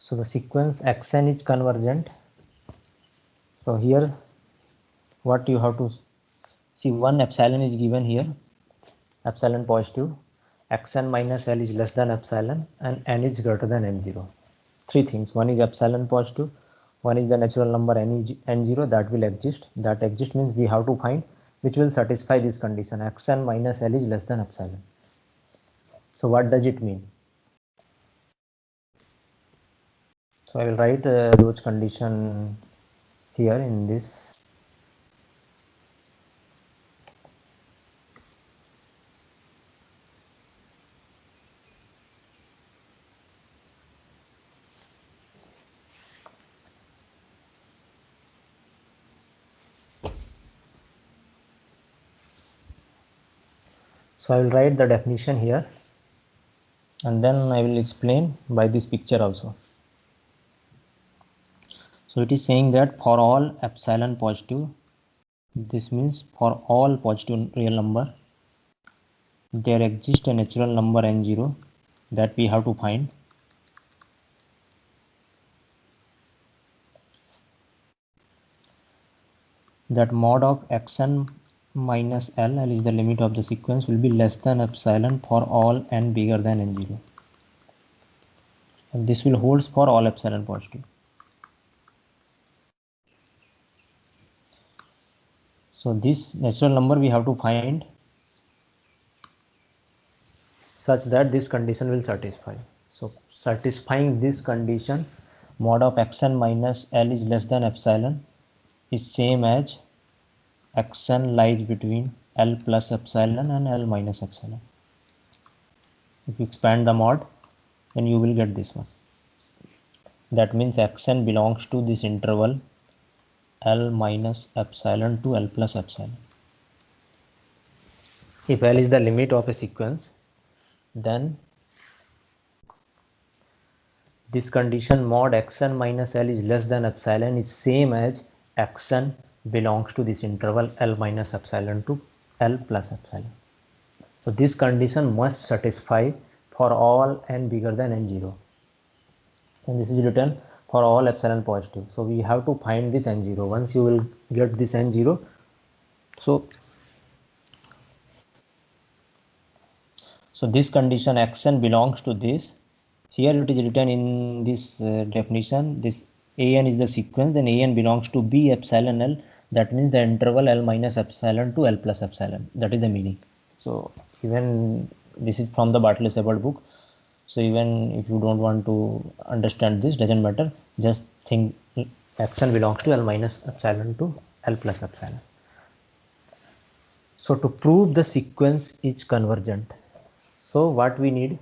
So the sequence xn is convergent. So here what you have to see, one epsilon is given here, epsilon positive, xn minus L is less than epsilon, and n is greater than n0. Three things: one is epsilon positive, one is the natural number n0 that will exist. That exist means we have to find which will satisfy this condition, xn minus L is less than epsilon. So what does it mean? So I will write those condition here in this. So I will write the definition here, and then I will explain by this picture also. So it is saying that for all epsilon positive, this means for all positive real number, there exists a natural number n0 that we have to find. That mod of xn minus L is the limit of the sequence, will be less than epsilon for all n bigger than n0. And this will holds for all epsilon positive. So this natural number we have to find such that this condition will satisfy. So satisfying this condition, mod of xn minus L is less than epsilon is same as xn lies between L plus epsilon and L minus epsilon. If you expand the mod, then you will get this one. That means xn belongs to this interval L minus epsilon to L plus epsilon. If L is the limit of a sequence, then this condition mod xn minus L is less than epsilon is same as xn belongs to this interval L minus epsilon to L plus epsilon. So this condition must satisfy for all n bigger than n0, and this is written for all epsilon positive. So we have to find this n0. Once you will get this n0, so this condition xn belongs to this. Here it is written in this definition, this an is the sequence, then an belongs to b epsilon L, that means the interval L minus epsilon to L plus epsilon. That is the meaning. So even this is from the Bartley-Shepard book. So even if you don't want to understand this, doesn't matter, just think xn belongs to L minus epsilon to L plus epsilon. So to prove the sequence is convergent, so what we need,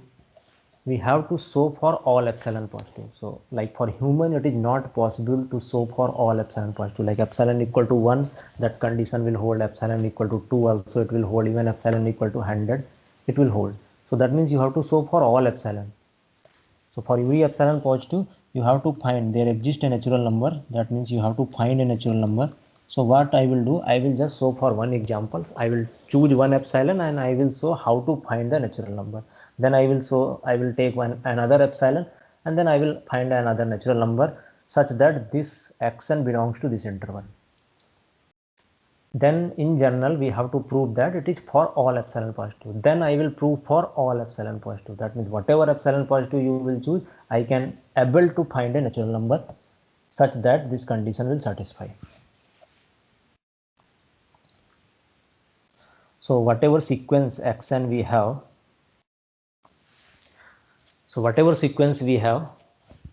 we have to show for all epsilon positive. So like for human, it is not possible to show for all epsilon positive. Like epsilon equal to 1, that condition will hold. Epsilon equal to 2 also it will hold. Even epsilon equal to 100, it will hold. So that means you have to show for all epsilon. So for every epsilon positive, you have to find there exists a natural number. That means you have to find a natural number. So what I will do, I will just show for one example. I will choose one epsilon and I will show how to find the natural number. Then I will take another epsilon, and then I will find another natural number such that this xn belongs to this interval. Then in general we have to prove that it is for all epsilon positive. Then I will prove for all epsilon positive. That means whatever epsilon positive you will choose, I can able to find a natural number such that this condition will satisfy. So whatever sequence xn we have,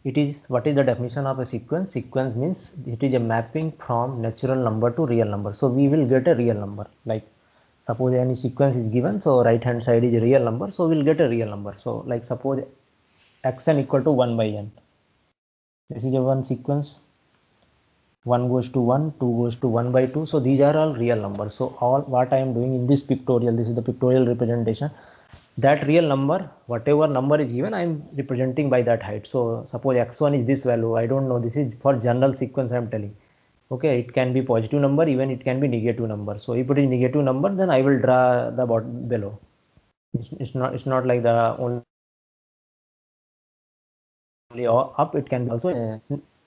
it is, what is the definition of a sequence? Sequence means it is a mapping from natural number to real number. So we will get a real number. Like suppose any sequence is given, so right hand side is a real number, so we'll get a real number. So like suppose xn equal to 1 by n. This is a one sequence. 1 goes to 1, 2 goes to 1 by 2. So these are all real numbers. So all what I am doing in this pictorial, this is the pictorial representation. That real number, whatever number is given, I am representing by that height. So suppose x1 is this value, I don't know, this is for general sequence I am telling. Okay, it can be positive number, even it can be negative number. So if it is negative number, then I will draw the bottom below. It's not like the only only up, it can be also a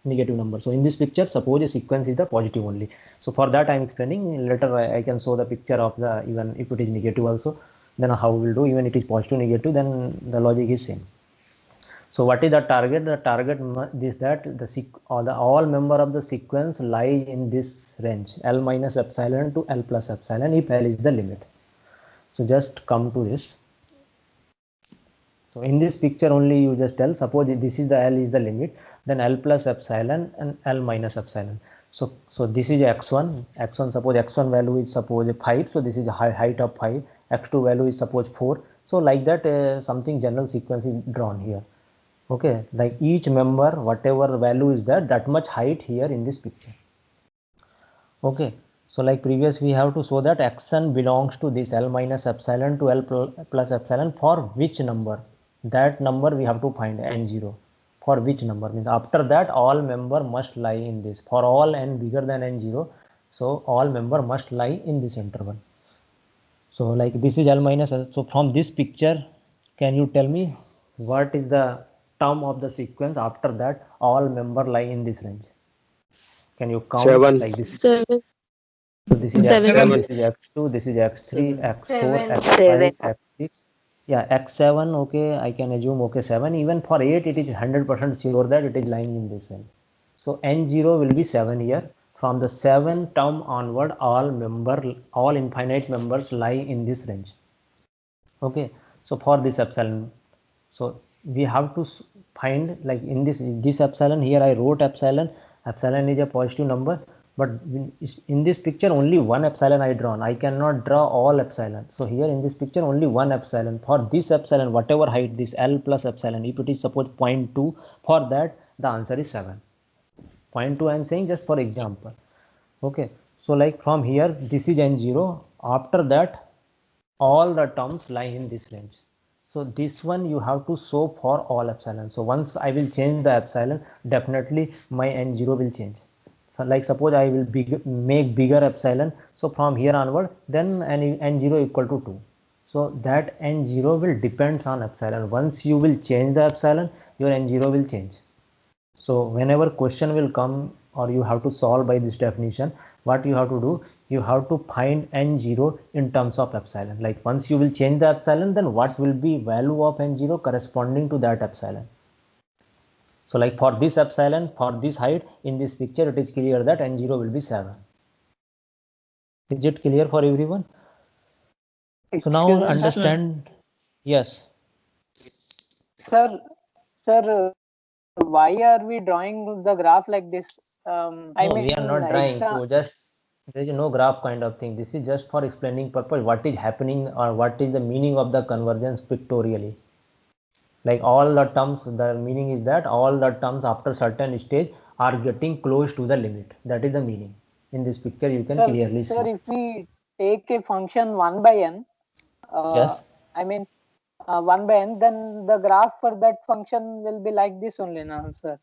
negative number. So in this picture, suppose a sequence is the positive only. So for that I am explaining. Later I can show the picture of the, even if it is negative also, then how we will do. Even it is positive negative, then the logic is same. So what is the target? The target is that all member of the sequence lie in this range, L minus epsilon to L plus epsilon, if L is the limit. So just come to this. So in this picture only you just tell, suppose this is the L is the limit, then L plus epsilon and L minus epsilon. So this is x1, suppose x1 value is suppose 5, so this is a height of 5, x2 value is suppose 4. So like that something general sequence is drawn here. Okay, like each member, whatever value is there, that much height here in this picture. Okay, so like previous we have to show that xn belongs to this L minus epsilon to L plus epsilon for which number. That number we have to find n0 for which number, means after that all member must lie in this. For all n bigger than n0, so all member must lie in this interval. So like this is L minus, so from this picture can you tell me what is the term of the sequence after that all member lie in this range? Can you count 7. like this? 7. So this is x1, 7. this is x2, this is x3, x4, 7. x5, x6. Yeah, x7, okay, I can assume, okay, 7. Even for 8, it is 100% sure that it is lying in this range. So n0 will be 7 here. From the 7 term onward, all infinite members lie in this range. Okay, so for this epsilon, so we have to find, like in this epsilon, here I wrote epsilon is a positive number, but in this picture only one epsilon I drawn. I cannot draw all epsilon. So here in this picture only one epsilon. For this epsilon, whatever height, this L plus epsilon, if it is suppose 0.2, for that the answer is 7. 0.2 I am saying just for example. Okay, so like from here this is n0, after that all the terms lie in this range. So this one you have to show for all epsilon. So once I will change the epsilon, definitely my n0 will change. So like suppose I will make bigger epsilon, so from here onward then n0 equal to 2. So that n0 will depend on epsilon. Once you will change the epsilon, your n0 will change. So whenever question will come or you have to solve by this definition, what you have to do, you have to find n0 in terms of epsilon. Like once you will change the epsilon, then what will be value of n0 corresponding to that epsilon. So like for this epsilon, for this height in this picture, it is clear that n0 will be 7. Is it clear for everyone? So now Excuse me, understand. Yes. sir. Sir, why are we drawing the graph like this? I No, mean, we are not trying to just, there is no graph kind of thing. This is just for explaining purpose what is happening or what is the meaning of the convergence pictorially. Like all the terms, the meaning is that all the terms after certain stage are getting close to the limit. That is the meaning. In this picture you can clearly see. Sir, if we take a function 1 by n, Yes. I mean 1 by n, then the graph for that function will be like this only now, sir.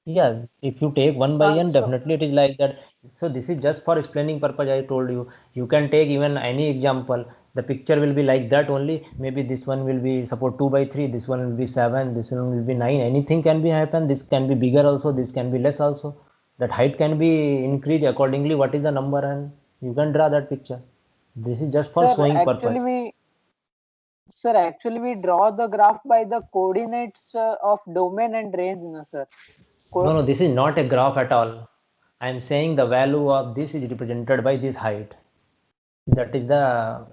Yeah, if you take 1 by n, So- definitely it is like that. So this is just for explaining purpose. I told you, you can take even any example. The picture will be like that only. Maybe this one will be suppose 2 by 3, this one will be 7, this one will be 9. Anything can be happen. This can be bigger also, this can be less also. That height can be increased accordingly. What is the number, and you can draw that picture. This is just for Sir, showing purpose. actually we draw the graph by the coordinates of domain and range, no, sir. No, this is not a graph at all. I am saying the value of this is represented by this height. That is the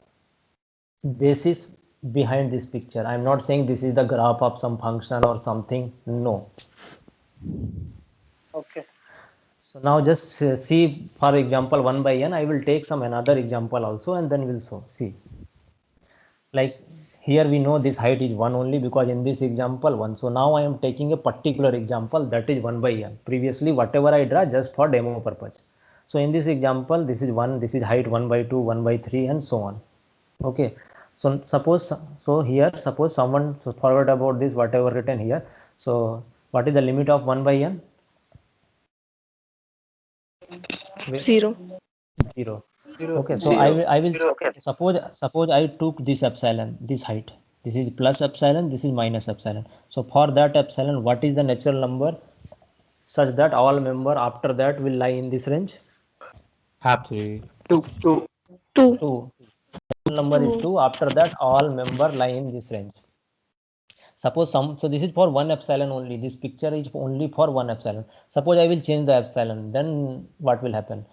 basis behind this picture. I'm not saying this is the graph of some function or something. No. Okay. So now just see, for example 1 by n. I will take some another example also and then we'll see. Like here we know this height is 1 only because in this example 1. So now I am taking a particular example that is 1 by n. Previously whatever I draw just for demo purpose. So in this example this is 1, this is height 1 by 2, 1 by 3 and so on. Okay. So suppose, so here suppose someone, so forget about this whatever written here. So what is the limit of 1 by n? 0. 0. Okay, so I will suppose I took this epsilon, this height. This is plus epsilon, this is minus epsilon. So for that epsilon, what is the natural number such that all member after that will lie in this range? Half 3. 2. 2. Number is 2. After that, all member lie in this range. Suppose so this is for 1 epsilon only. This picture is only for 1 epsilon. Suppose I will change the epsilon, then what will happen?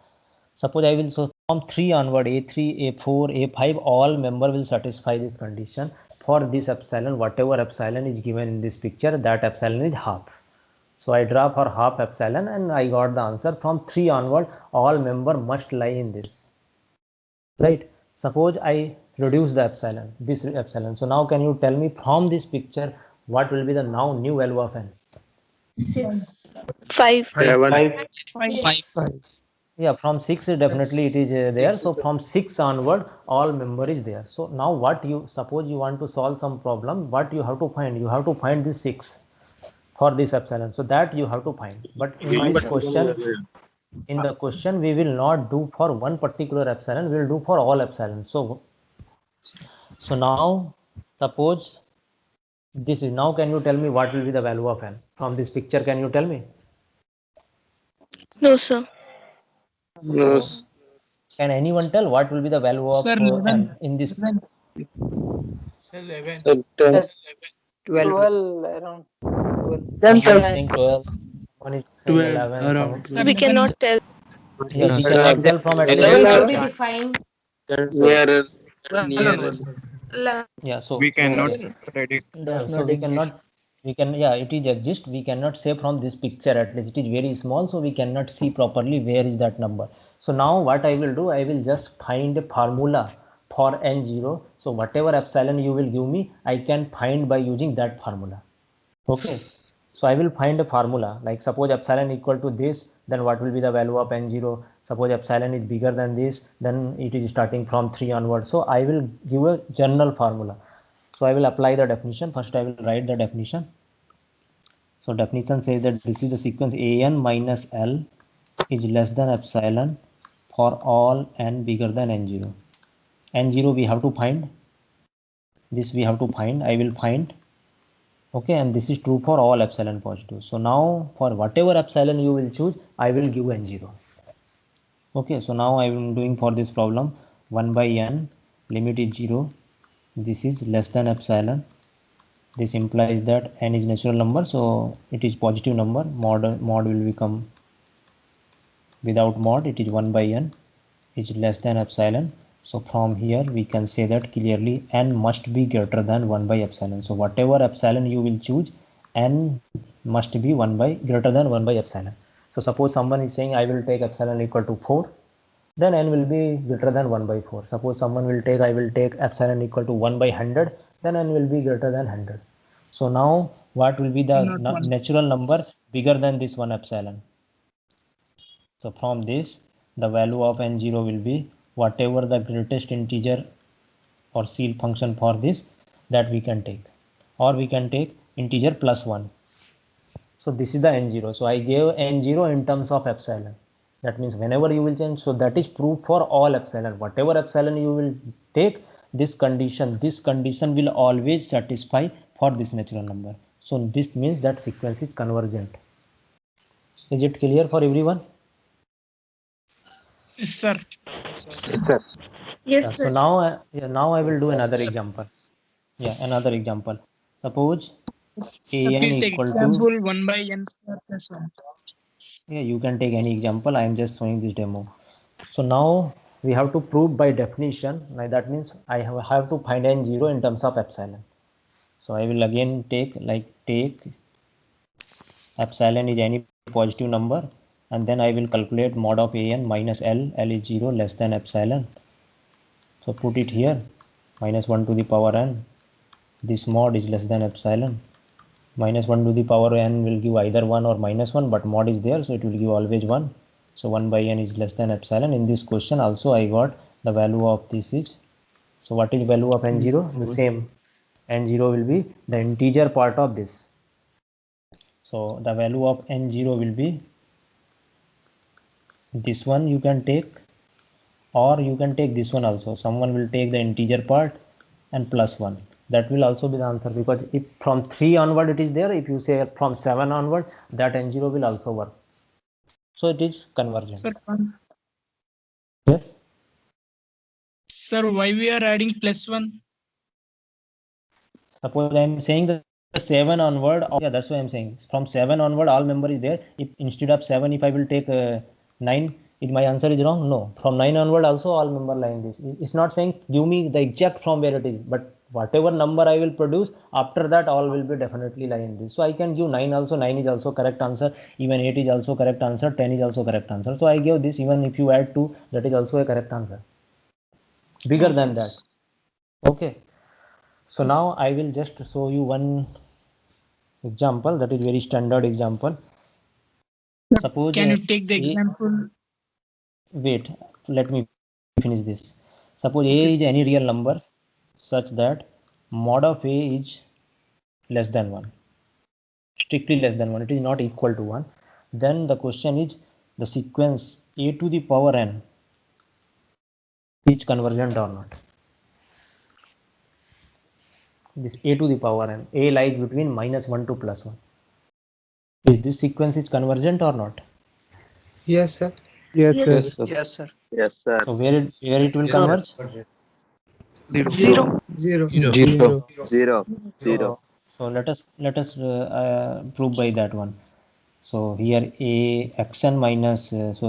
Suppose I will, so from 3 onward, A3, A4, A5, all member will satisfy this condition. For this epsilon, whatever epsilon is given in this picture, that epsilon is half. So I draw for half epsilon and I got the answer. From 3 onward, all member must lie in this. Right? Suppose I reduce the epsilon, this epsilon. So now can you tell me from this picture, what will be the now new value of n? 5. 5. Yeah, from 6 definitely it is there. So from 6 onward, all member is there. So now what you, suppose you want to solve some problem, what you have to find? You have to find this 6 for this epsilon. So that you have to find. But in this question, in the question, we will not do for one particular epsilon, we will do for all epsilon. So now suppose this is, now can you tell me what will be the value of n? From this picture, can you tell me? No, sir. No. Can anyone tell what will be the value of n in this? 11. 10. 12 around 12. Someone is saying 12, someone is saying 12 11. around. We cannot tell. Yeah, we cannot tell from at least. 11 this. are Defined. nearer. Nearer. Yeah, so We cannot so, predict. so we cannot, we can, yeah, it is exist. We cannot say from this picture, at least it is very small, so we cannot see properly where is that number. So now what I will do, I will just find a formula for n0. So whatever epsilon you will give me, I can find by using that formula. Okay, so I will find a formula, like suppose epsilon equal to this, then what will be the value of n0? Suppose epsilon is bigger than this, then it is starting from 3 onward. So I will give a general formula. So I will apply the definition. First I will write the definition. So definition says that this is the sequence an minus l is less than epsilon for all n bigger than n0. n0 we have to find. This we have to find. I will find. Okay, and this is true for all epsilon positive. So now for whatever epsilon you will choose, I will give n0. Okay, so now I am doing for this problem 1 by n, limit is 0. This is less than epsilon. This implies that n is natural number, so it is positive number. Mod will become, without mod it is 1 by n is less than epsilon. So from here we can say that clearly n must be greater than 1 by epsilon. So whatever epsilon you will choose, n must be greater than 1 by epsilon. So suppose someone is saying I will take epsilon equal to 4, then n will be greater than 1 by 4. Suppose someone will take, I will take epsilon equal to 1 by 100, then n will be greater than 100. So now what will be the natural number bigger than this 1 epsilon? So from this, the value of n0 will be whatever the greatest integer or seal function for this, that we can take, or we can take integer plus 1. So this is the n0. So I gave n0 in terms of epsilon. That means whenever you will change, so that is proof for all epsilon. Whatever epsilon you will take, this condition will always satisfy for this natural number. So this means that sequence is convergent. Is it clear for everyone? Yes, sir. Yes, So sir. now, now I will do another example. Yeah, another example. Suppose an Please take equal to, example 1 by n square plus 1. yeah, you can take any example. I am just showing this demo. So now we have to prove by definition. Like that means I have to find n0 in terms of epsilon. So I will again take epsilon is any positive number, and then I will calculate mod of an minus l. L is 0 less than epsilon. So put it here, minus 1 to the power n. This mod is less than epsilon. Minus 1 to the power n will give either 1 or minus 1, but mod is there, so it will give always 1. So 1 by n is less than epsilon. In this question also I got the value of this is, so what is value of n0? The same. n0 will be the integer part of this. So the value of n0 will be this one you can take, or you can take this one also. Someone will take the integer part and plus 1. that will also be the answer, because if from 3 onward it is there, if you say from 7 onward, that n0 will also work. So it is convergent. Yes. Sir, why we are adding +1? Suppose I am saying the 7 onward, yeah, that's why I am saying from 7 onward all member is there. If instead of 7, if I will take 9, if my answer is wrong, no. From 9 onward also all member lie in this. It's not saying give me the exact from where it is, but whatever number I will produce, after that all will be definitely lie in this. So I can give 9 also, 9 is also correct answer, even 8 is also correct answer, 10 is also correct answer. So I give this, even if you add 2, that is also a correct answer. Bigger than that. Okay. So now I will just show you one example, that is very standard example. Suppose Can you take the example? Wait, let me finish this. Suppose a is any real number such that mod of a is less than 1, strictly less than 1, it is not equal to 1. Then the question is, the sequence a to the power n is convergent or not. This a to the power n, a lies between -1 to +1. Is this sequence is convergent or not? Yes, sir. Yes, sir. Yes, sir. Yes, sir. Yes, sir. So where it will converge? 0. 0. Zero. Zero. Zero. So let us prove by that one. So here a xn minus so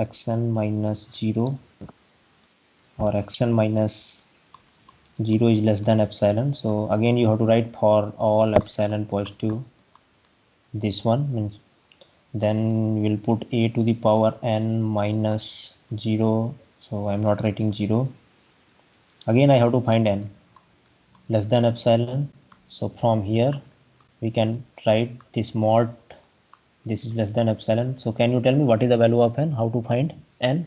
xn minus 0 or xn minus 0 is less than epsilon. So again you have to write for all epsilon positive this one means, then we'll put a to the power n minus 0. So I'm not writing 0. Again I have to find n less than epsilon. So from here we can write this mod, this is less than epsilon. So can you tell me what is the value of n? How to find n?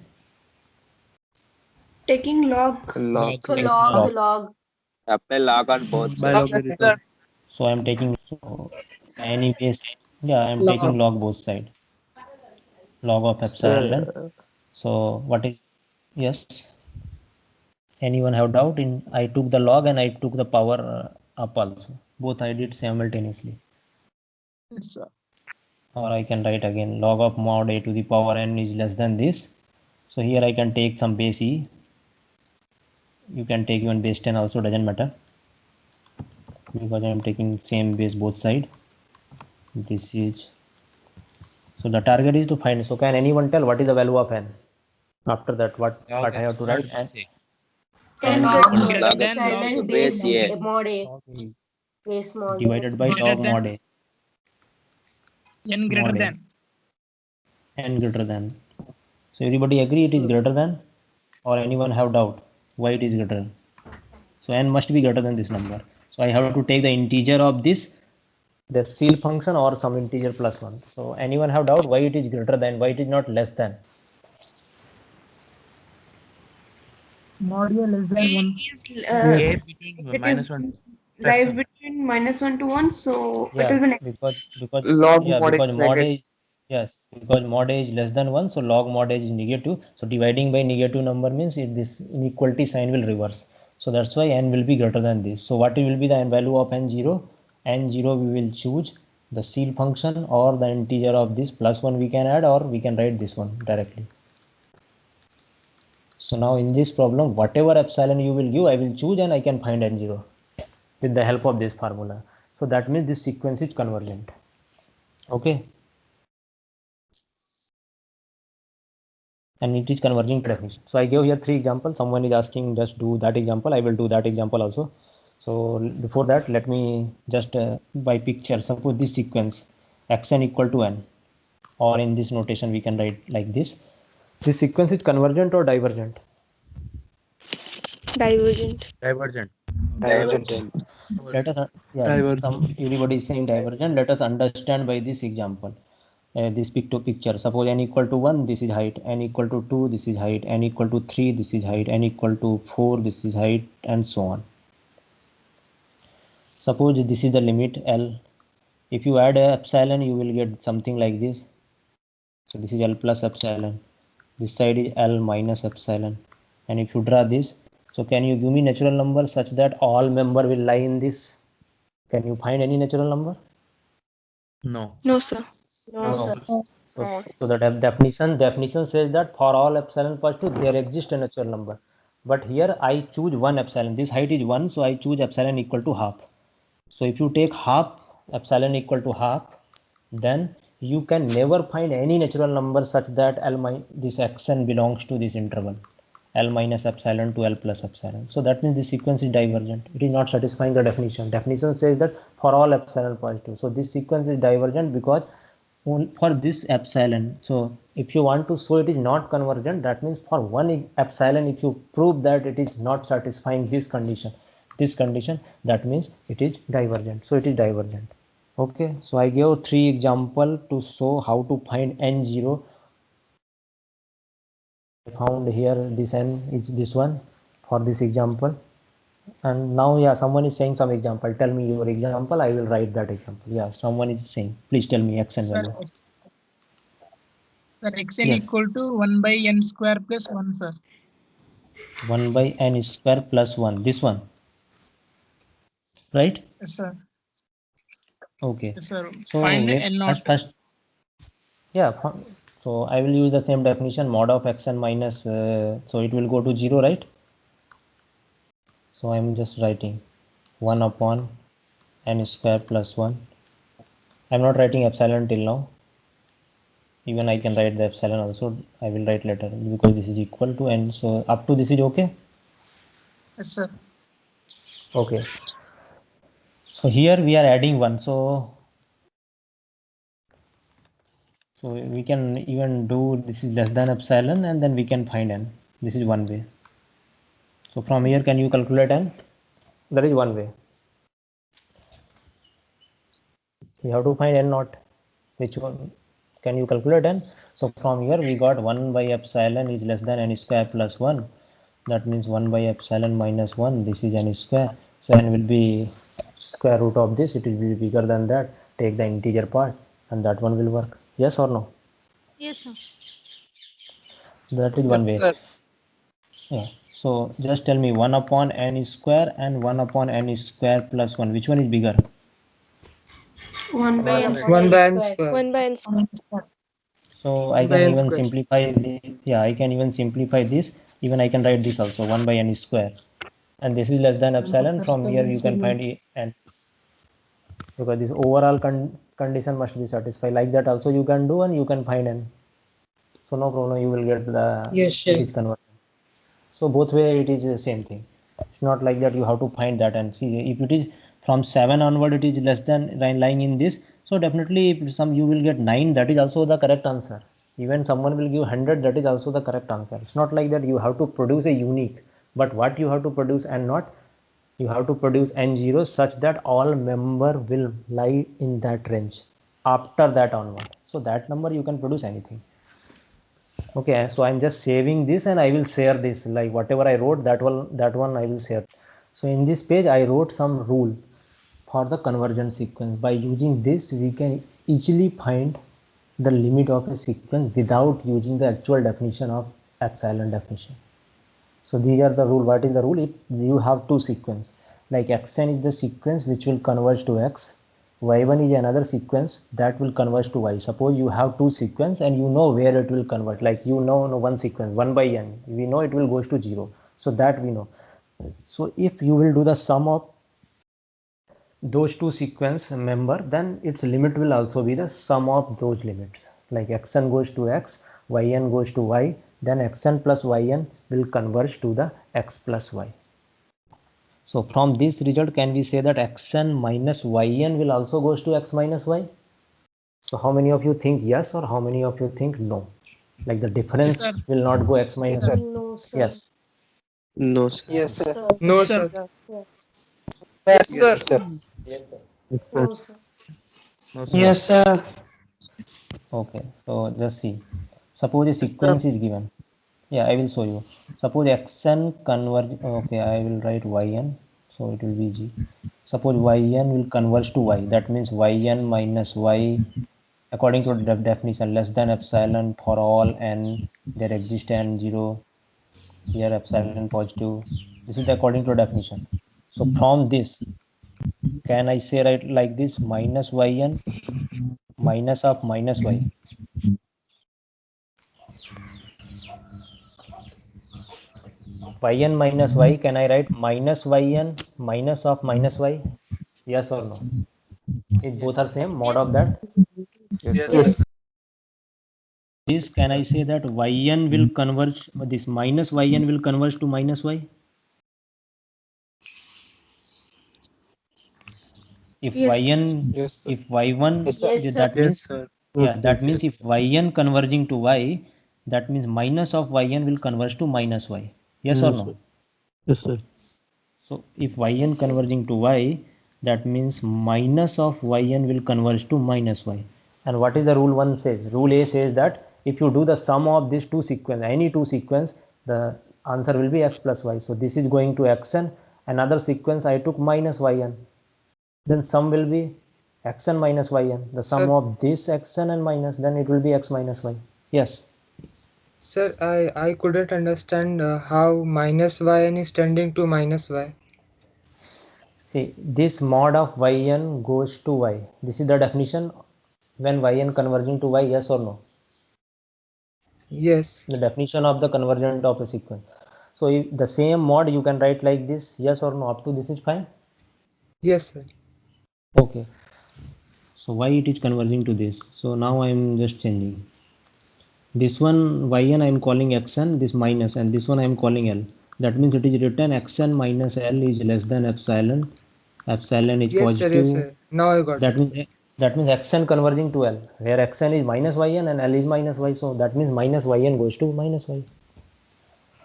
Taking log. Log. Log. Apply log on both By sides. logarithm. So I'm taking, so anyways, yeah, I'm taking log both side, log of epsilon. Sir, So what is, yes, anyone have doubt in? I took the log and I took the power up also, both I did simultaneously. Yes, sir. Or I can write again, log of mod a to the power n is less than this. So here I can take some base e, you can take even base 10 also, doesn't matter, because I am taking same base both side. This is, so the target is to find. So can anyone tell what is the value of n? After that, what I have to write? N Log greater than log epsilon base base A. mod A. Base mod A. Divided by Greater log than. mod a, N greater Mod A. than. n greater than. So everybody agree it is greater than, or anyone have doubt why it is greater than? So n must be greater than this number. So I have to take the integer of this, the ceil function or some integer plus 1. So anyone have doubt why it is greater than, why it is not less than? Mod A less than 1. A between minus 1 lies between -1 to 1, so it Yeah, will be because Log yeah, mod because is mod negative. a is, yes, because mod a is less than 1, so log mod a is negative. So dividing by negative number means this inequality sign will reverse. So that's why n will be greater than this. So what will be the value of n0? N0 we will choose the ceil function or the integer of this plus 1 we can add, or we can write this one directly. So now in this problem, whatever epsilon you will give, I will choose and I can find n0 with the help of this formula. So that means this sequence is convergent. Okay. And it is converging to definition. So I gave here 3 examples. Someone is asking just do that example. I will do that example also. So before that, let me just by picture, suppose this sequence xn equal to n, or in this notation we can write like this. This sequence is convergent or divergent? divergent. divergent. Divergent. Let us, Divergent. everybody is saying divergent. Let us understand by this example. This picture, suppose n equal to 1, this is height, n equal to 2, this is height, n equal to 3, this is height, n equal to 4, this is height, and so on. Suppose this is the limit L. If you add a epsilon, you will get something like this. So this is L plus epsilon, this side is L minus epsilon, and if you draw this, So can you give me natural number such that all member will lie in this? Can you find any natural number? No. No, sir. No. sir. So the definition says that for all epsilon positive there exists a natural number. But here I choose one epsilon. This height is 1, so I choose epsilon equal to half. So if you take half, epsilon equal to half, then you can never find any natural number such that this xn belongs to this interval, L minus epsilon to L plus epsilon. So that means the sequence is divergent. It is not satisfying the definition. Definition says that for all epsilon positive. So this sequence is divergent because for this epsilon. So if you want to show it is not convergent, that means for one epsilon, if you prove that it is not satisfying this condition, that means it is divergent. So it is divergent. Okay, so I gave 3 examples to show how to find n0. I found here this n is this one for this example. And now, yeah, someone is saying some example. Tell me your example. I will write that example. Yeah, someone is saying. Please tell me x and Sir, value. sir, xn Yes. equal to 1 by n square plus 1, sir. 1 by n square plus 1. This one. Right? Yes, sir. Okay. Yes, sir. So Find n naught. first, yeah. So I will use the same definition, mod of xn minus. So it will go to 0, right? So I'm just writing 1 upon n square plus 1. I'm not writing epsilon till now. Even I can write the epsilon also. I will write later because this is equal to n. So up to this is okay. Yes, sir. Okay. So here we are adding 1. So we can even do this is less than epsilon and then we can find n. This is one way. So from here, can you calculate n? That is one way. We have to find n naught. Which one? Can you calculate n? So from here we got 1 by epsilon is less than n square plus 1. That means 1 by epsilon minus 1. This is n square. So n will be square root of this. It will be bigger than that. Take the integer part and that one will work. Yes or no? Yes, sir. That is one way. Yeah. So just tell me 1 upon n square and 1 upon n square plus 1. Which one is bigger? 1 by n. 1 by n square. 1 by n square. So I By can n even square. simplify this. Yeah, I can even simplify this. Even I can write this also 1 by n square. And this is less than epsilon. From here you can find n. Because this overall condition must be satisfied. Like that also you can do and you can find n. So no problem, you will get the Yes, sure. each conversion. So both way it is the same thing. It's not like that you have to find that and see if it is from 7 onward it is less than lying in this. So definitely if some you will get 9, that is also the correct answer. Even someone will give 100, that is also the correct answer. It's not like that you have to produce a unique, but what you have to produce and not, you have to produce n0 such that all member will lie in that range after that onward. So that number you can produce anything. Okay, so I'm just saving this and I will share this, like whatever I wrote, that one I will share. So in this page I wrote some rule for the convergent sequence. By using this we can easily find the limit of a sequence without using the actual definition of epsilon definition. So these are the rule. What is the rule? If you have two sequence, like xn is the sequence which will converge to x, y1 is another sequence that will converge to y. Suppose you have two sequence and you know where it will converge, like you know one sequence 1 by n, we know it will goes to 0, so that we know. So if you will do the sum of those two sequence member, then its limit will also be the sum of those limits, like xn goes to x, yn goes to y, then xn plus yn will converge to the x plus y. So from this result, can we say that xn minus yn will also goes to x minus y? So how many of you think yes, or how many of you think no? Like the difference Yes, sir. will not go x minus y. No, sir. Yes. No, sir. Yes, sir. No, Sir. sir. Yes. Yes, sir. No, sir. No, sir. Yes, sir. Okay. So just see. Suppose a sequence is given. Yeah, I will show you. Suppose xn converge. Okay, I will write yn. So it will be g. Suppose yn will converge to y. That means yn minus y, according to the definition, less than epsilon for all n. There exists n0. Here epsilon positive. This is according to definition. So from this, can I say right like this, minus yn minus of minus y? Yn minus y, can I write minus yn minus of minus y? Yes or no? If both are same, mod of that. Yes. This, can I say that yn will converge, this minus yn will converge to minus y? If Yes. yn, Yes, sir. if y1, Yes, sir. Yes, that sir. means, sir. yeah, that means if yn converging to y, that means minus of yn will converge to minus y. Yes or no? Yes, sir. So if yn converging to y, that means minus of yn will converge to minus y. And what is the rule 1 says? Rule A says that if you do the sum of these two sequence, any two sequence, the answer will be x plus y. So this is going to xn, another sequence I took minus yn. Then sum will be xn minus yn. The sum Sir. of this xn and minus, then it will be x minus y. Yes. Sir, I couldn't understand how minus yn is tending to minus y. See, this mod of yn goes to y. This is the definition when yn converging to y, yes or no? Yes. The definition of the convergent of a sequence. So if the same mod you can write like this, yes or no, up to this is fine. Yes, sir. Okay, so why it is converging to this? So now I am just changing this one, yn I am calling xn, this minus, and this one I am calling l. That means it is written xn minus l is less than epsilon. Epsilon is Yes, sir. positive. Yes, sir. Now I got That it. means xn converging to l, where xn is minus yn and l is minus y. So that means minus yn goes to minus y.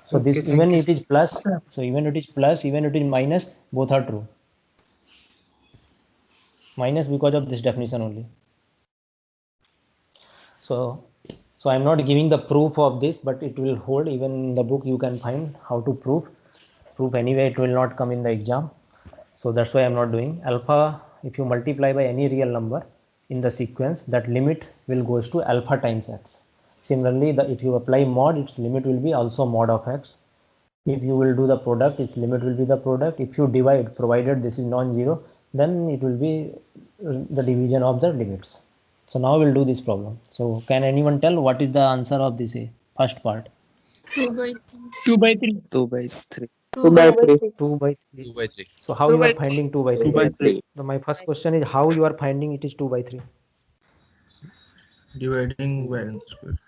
So Okay, this, thank even you, it is plus, so even it is plus, even it is minus, both are true. Minus because of this definition only. So I am not giving the proof of this, but it will hold. Even in the book you can find how to prove anyway. It will not come in the exam, so that's why I am not doing. Alpha, if you multiply by any real number in the sequence, that limit will goes to alpha times x. Similarly, if you apply mod, its limit will be also mod of x. If you will do the product, its limit will be the product. If you divide, provided this is non-zero, then it will be the division of the limits. So now we'll do this problem. So can anyone tell what is the answer of this first part? 2 by 3. 2 by 3. 2 by 3. 2 by 3. 2 by 3. So how you are finding 2 by 3? 2 by 3. So my first question is how you are finding it is 2 by 3? Dividing by n square.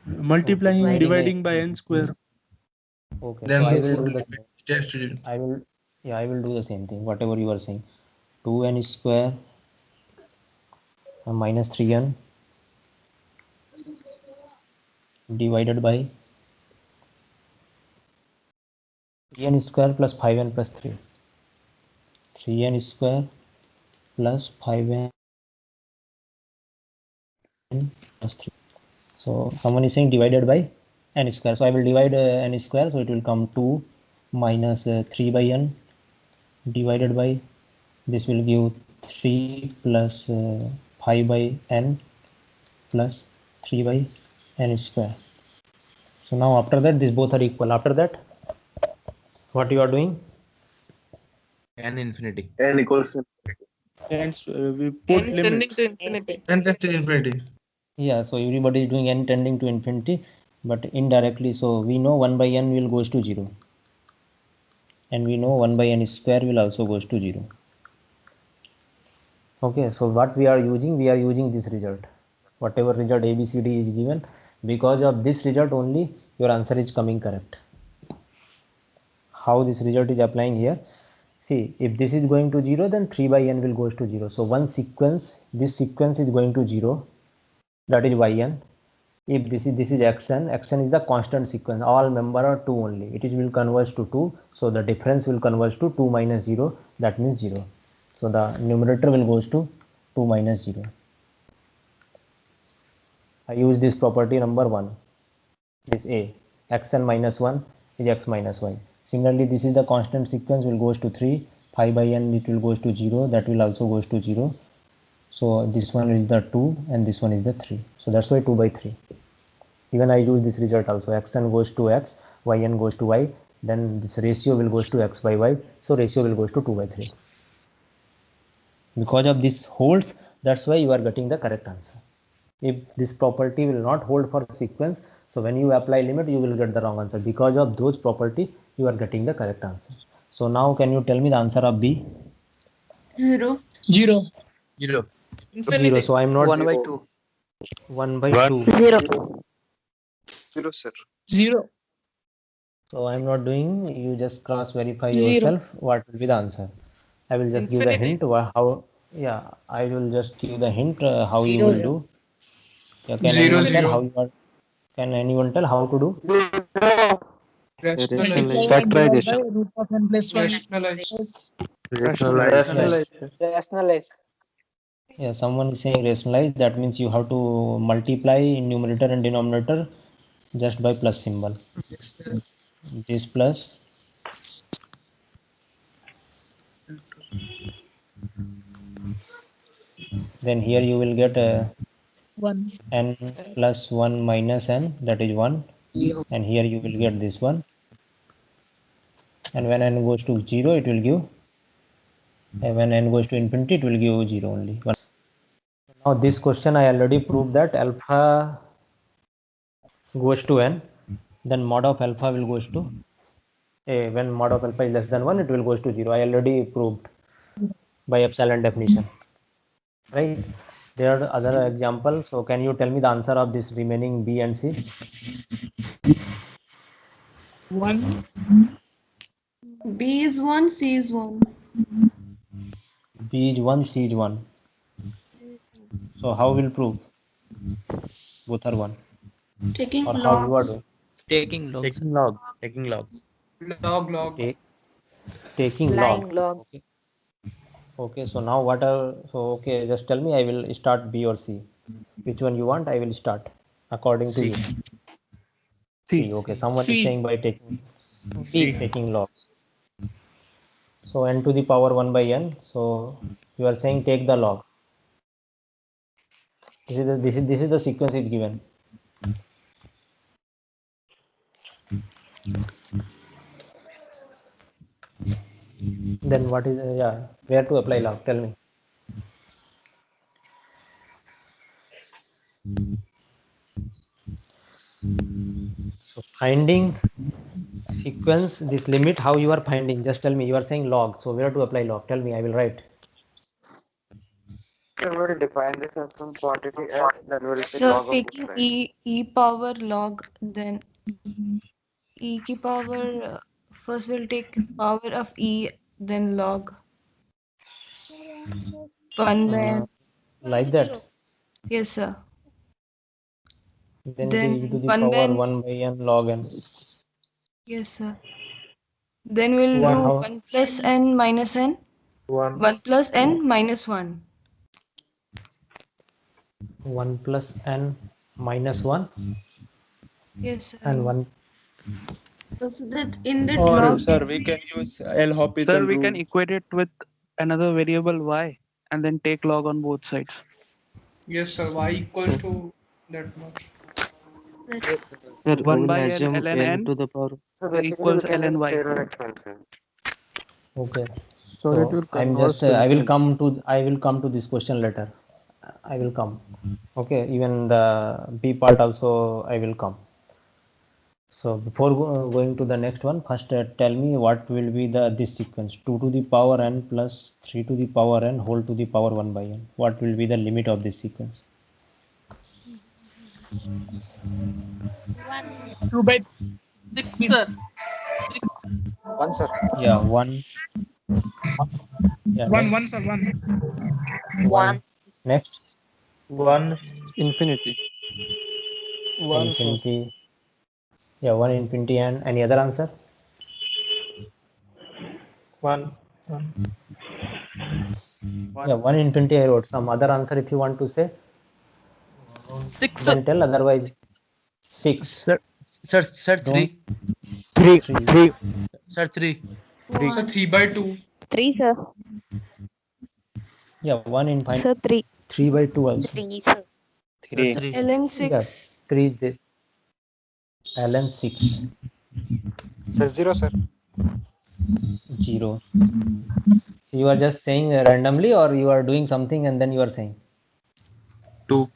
Multiplying, Okay. dividing by n square. Okay, Then so I we will put do the limit. Just to- I will do the same thing, whatever you are saying. 2n square minus 3n divided by 3n square plus 5n plus 3. 3n square plus 5n plus 3. So someone is saying divided by n square. So I will divide n square. So it will come 2 minus 3 by n divided by, this will give 3 plus 5 by n plus 3 by n square. So now after that, these both are equal. After that, what you are doing? N infinity. N equals And we put n limit. tending to infinity. N tends to infinity. Yeah, so everybody is doing n tending to infinity, but indirectly. So we know 1 by n will goes to 0. And we know 1 by n square will also goes to 0. Okay, so what we are using this result. Whatever result ABCD is given, because of this result only your answer is coming correct. How this result is applying here? See, if this is going to 0, then 3 by n will goes to 0. So one sequence, this sequence is going to 0, that is yn. If this is xn is the constant sequence, all member are 2 only, it will converge to 2, so the difference will converge to 2 minus 0, that means 0. So the numerator will goes to 2 minus 0. I use this property number 1, this a, xn minus 1 is x minus y. Similarly, this is the constant sequence will goes to 3, 5 by n it will goes to 0, that will also goes to 0. So this one is the 2 and this one is the 3. So that's why 2 by 3. Even I use this result also. Xn goes to x, yn goes to y. then this ratio will goes to x by y. So ratio will goes to 2 by 3. Because of this holds, that's why you are getting the correct answer. If this property will not hold for sequence, so when you apply limit, you will get the wrong answer. Because of those property, you are getting the correct answer. So now can you tell me the answer of B? 0. 0. 0. 0. So I am not 1 by 2. 1 by 2. 0. 0, sir. 0. So I am not doing. You just cross verify 0. yourself. What will be the answer? I will just give the hint. How? Yeah, I will just give the hint how you will do. Yeah, can 0, anyone tell 0. how you are? Can anyone tell how to do? Rationalize. Multiply and divide by root of n plus 1. Rationalize. Rationalize. Yeah, someone is saying rationalize. That means you have to multiply in numerator and denominator just by plus symbol. Yes, sir. This plus then here you will get 1. n plus 1 minus n, that is 1, and here you will get this one, and when n goes to 0 it will give, and when n goes to infinity it will give 0 only. Now this question I already proved that alpha goes to n, then mod of alpha will goes to a, when mod of alpha is less than 1 it will goes to 0. I already proved by epsilon definition, right? There are other examples. So can you tell me the answer of this remaining B and C? 1. B is 1, C is 1. B is 1, C is 1. So how will prove? Both are 1. Taking Or how you are logs. doing? Taking log. Taking log. Log. Taking log. Okay. Okay, so now what are, so okay, just tell me, I will start B or C. Which one you want? I will start according to you. C. Okay, someone is C. saying by taking C. taking log. So n to the power 1 by n. So you are saying take the log. This is the sequence is given. Then what is where to apply log? Tell me. So finding sequence, this limit, how you are finding? Just tell me. You are saying log. So where to apply log? Tell me. I will write. We will define this as some quantity S, then we'll take So log of both taking sides. e power log, then e की power, first we'll take power of e, then log 1 by n. Like that. Yes, sir. Then it is e to Then the 1 by power n. 1 by n log n. Yes, sir. Then we'll What, do how? 1 plus n minus n. 1 plus n minus 1. 1 plus n minus 1 Yes, sir. and 1. So that in that Or log. sir, we can use L'Hopital Sir, we rule. can equate it with another variable y and then take log on both sides. Yes, sir. Y equals to that much. Yes, sir. Sir, 1 by n ln n So basically equals we can ln use y. Taylor expansion. Okay. So that So will I'm converse just I will themselves. come to this question later. I will come. Okay, even the B part also I will come. So before going to the next one, first tell me what will be this sequence 2 to the power n plus 3 to the power n whole to the power 1 by n. What will be the limit of this sequence? 2 by 6, sir. 1, sir. Yeah, 1. Yeah, 1, next. 1, sir, 1. 1. Next. 1. Infinity. 1, sir. Infinity. Yeah, 1 infinity, and any other answer? 1. Yeah, 1 infinity I wrote. Some other answer if you want to say, 6, then tell, otherwise 6. Sir, 3. 3. Sir, 3. So 3 by 2. 3, sir. Yeah, 1 infinity. Sir, 3. 3 by 2 also. 3, sir. 3. ln Yeah, 6. 3 ln 6. Sir, 0, sir. 0. So you are just saying randomly, or you are doing something and then you are saying? 2.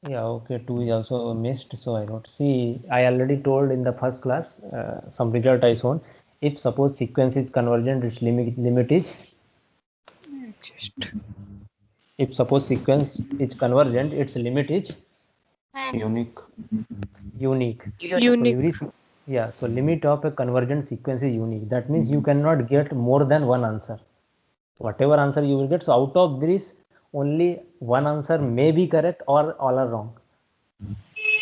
Yeah, okay, 2 is also missed, so I don't see. I already told in the first class some result I shown. If suppose sequence is convergent, its limit is. If suppose sequence is convergent, its limit is Unique. unique. Unique. So limit of a convergent sequence is unique. That means you cannot get more than one answer. Whatever answer you will get, so out of this, only one answer may be correct or all are wrong.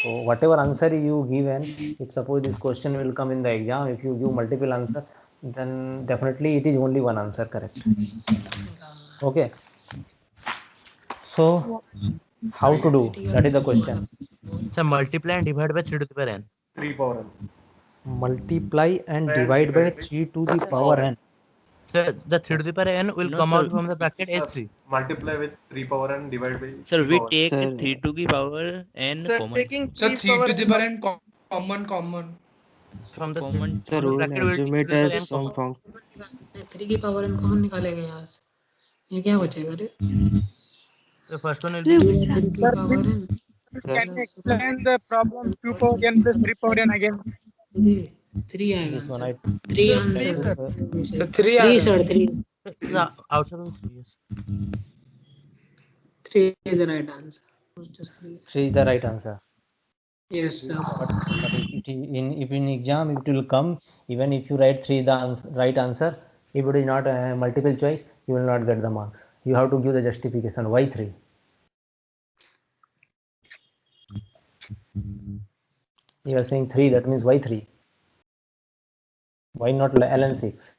So whatever answer you given, if suppose this question will come in the exam, if you give multiple answer, then definitely it is only one answer correct. Okay. So how to do? That is the question. So multiply and divide by 3 to the power n. 3 power n. Multiply and divide by 3 to the power n. So the 3 to the power n will come out from the bracket as 3. Multiply with 3 power n divided by Sir, 3 we power take Sir. 3 to the power n Sir, common. taking Sir, 3 3 to the power n n common. From the Common. Sir, from the we will bracket we will assume take 3 it to the power as n some common. function. 3 की power n common निकालेंगे यहाँ से ये क्या बचेगा रे The first one will be 3 की Sir, power n can you explain the problem 2 power n plus 3 power n again? 3 आएगा This one answer I 3 Sir, answer 3, sir. So 3 3 are sir 3 the outside of 3. Yes. 3 is the right answer. 3 is the right answer. Yes sir. But if in exam it will come, even if you write 3 the right answer, if it is not a multiple choice, you will not get the marks. You have to give the justification why 3. You are saying 3, that means why 3? Why not ln 6?